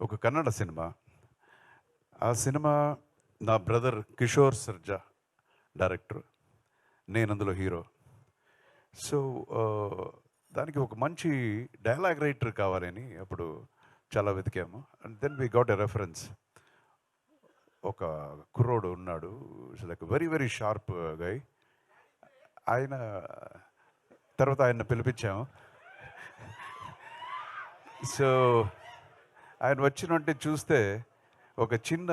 ఒక కన్నడ సినిమా. ఆ సినిమా నా బ్రదర్ కిషోర్ సర్జా డైరెక్టర్. నేను అందులో హీరో. సో, దానికి ఒక మంచి డైలాగ్ రైటర్ కావాలని అప్పుడు చాలా వెతికాము. And then we got a reference. ఒక కుర్రోడు ఉన్నాడు. Like very very sharp guy. ఆయన తర్వాత ఆయన్ని పిలిపించాము. సో ఆయన వచ్చినంటే చూస్తే ఒక చిన్న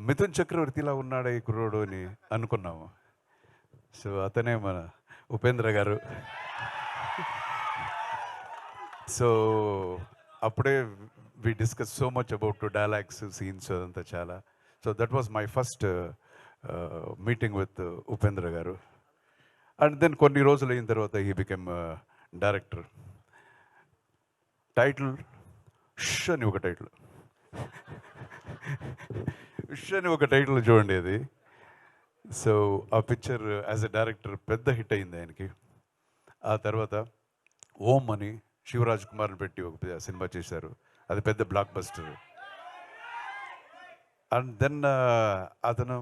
మిథున్ చక్రవర్తిలా ఉన్నాడే ఈ కుర్రోడు అని అనుకున్నాము. సో అతనే మన ఉపేంద్ర గారు. సో అప్పుడే we discuss so much about dialogues, scenes అదంతా చాలా. So that was my first meeting with Upendra garu. And then కొన్ని రోజులు అయిన తర్వాత హీ బికెమ్ డైరెక్టర్. టైటిల్ ష్ అని ఒక టైటిల్. ష్ అని ఒక టైటిల్ చూడండి అది. సో ఆ పిక్చర్ యాజ్ ఎ డైరెక్టర్ పెద్ద హిట్ అయింది ఆయనకి. ఆ తర్వాత ఓం అని శివరాజ్ కుమార్ని పెట్టి ఒక సినిమా చేశారు. అది పెద్ద బ్లాక్ బస్టర్. అండ్ దెన్ అతను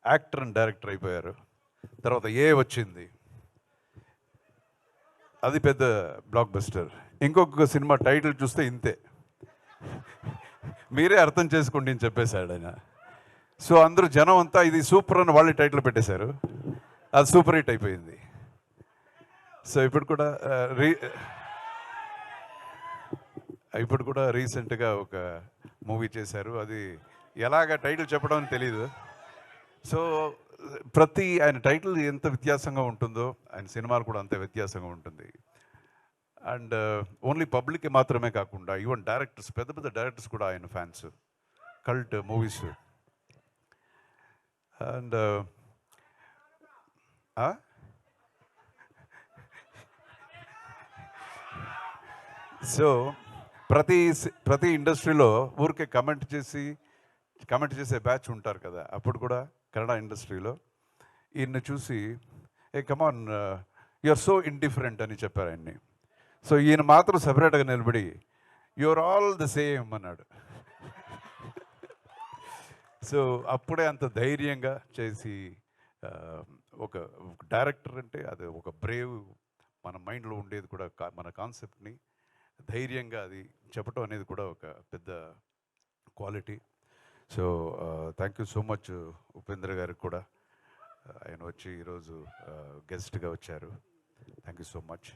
యాక్టర్ అండ్ డైరెక్టర్ అయిపోయారు. తర్వాత ఏ వచ్చింది, అది పెద్ద బ్లాక్ బస్టర్. ఇంకొక సినిమా టైటిల్ చూస్తే ఇంతే, మీరే అర్థం చేసుకోండి అని చెప్పేశాడు ఆయన. సో అందరూ జనం అంతా ఇది సూపర్ అని వాళ్ళే టైటిల్ పెట్టేశారు. అది సూపర్ హిట్ అయిపోయింది. సో ఇప్పుడు కూడా రీసెంట్గా ఒక మూవీ చేశారు. అది ఎలాగ టైటిల్ చెప్పడం అని తెలీదు. సో ఆయన టైటిల్ ఎంత వ్యత్యాసంగా ఉంటుందో ఆయన సినిమాలు కూడా అంతే వ్యత్యాసంగా ఉంటుంది. అండ్ ఓన్లీ పబ్లిక్కి మాత్రమే కాకుండా ఈవెన్ డైరెక్టర్స్, పెద్ద పెద్ద డైరెక్టర్స్ కూడా ఆయన fans. Cult movies. And so ప్రతి ఇండస్ట్రీలో ఊరికే కమెంట్ చేసే బ్యాచ్ ఉంటారు కదా. అప్పుడు కూడా కన్నడ ఇండస్ట్రీలో ఈయన్ని చూసి hey come on you are so indifferent అని చెప్పారు ఆయన్ని. సో ఈయన మాత్రం సపరేట్గా నిలబడి యువర్ ఆల్ ద సేమ్ అన్నాడు. సో అప్పుడే అంత ధైర్యంగా చేసి, ఒక డైరెక్టర్ అంటే అది ఒక బ్రేవ్, మన మైండ్లో ఉండేది కూడా మన కాన్సెప్ట్ని ధైర్యంగా అది చెప్పటం అనేది కూడా ఒక పెద్ద quality. So thank you so much Upendra గారికి కూడా. ఆయన వచ్చి ఈరోజు గెస్ట్గా వచ్చారు. Thank you so much.